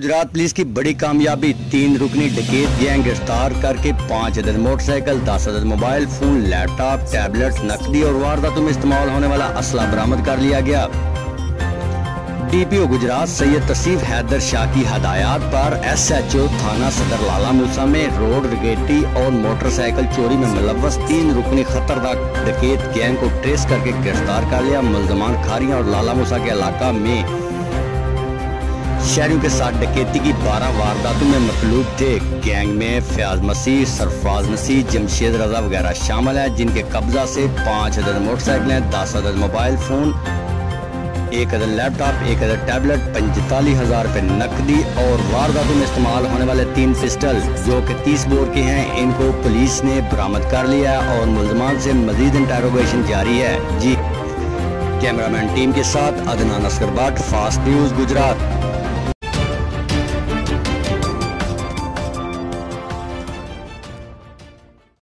Gujarat police की बड़ी कामयाबी, 3 रुकनी डकैत गैंग गिरफ्तार करके 5 अदद मोटरसाइकिल, 10 अदद मोबाइल फोन, लैपटॉप, टैबलेट, नकदी और वारदातों में इस्तेमाल होने वाला असला बरामद कर लिया गया। DPO गुजरात सैयद तसीफ हैदर शाह की हदायत पर SHO थाना सदर लाला मूसा में रोड डकैती और मोटरसाइकिल चोरी में मुलव्वस 3 रुकनी खतरनाक डकैत गैंग को ट्रेस करके गिरफ्तार कर लिया। मुल्ज़मान खारियां और लाला मूसा के इलाका में शहरियों के साथ डकैती की 12 वारदातों में मतलूब थे। गैंग में फयाज मसीह, सरफराज मसीह, जमशेद रजा वगैरह शामिल है, जिनके कब्जा से 5 अदद मोटरसाइकिलें, 10 अदद मोबाइल फोन, 1 अदद लैपटॉप, 1 अदद टैबलेट, 45,000 रुपए नकदी और वारदातों में इस्तेमाल होने वाले 3 पिस्टल जो कि 30 बोर के हैं, इनको पुलिस ने बरामद कर लिया और मुल्ज़मान से मजीद इंटेरोगेशन जारी है। जी कैमरामैन टीम के साथ अदनान असगर भट्ट, फास्ट न्यूज़ गुजरात।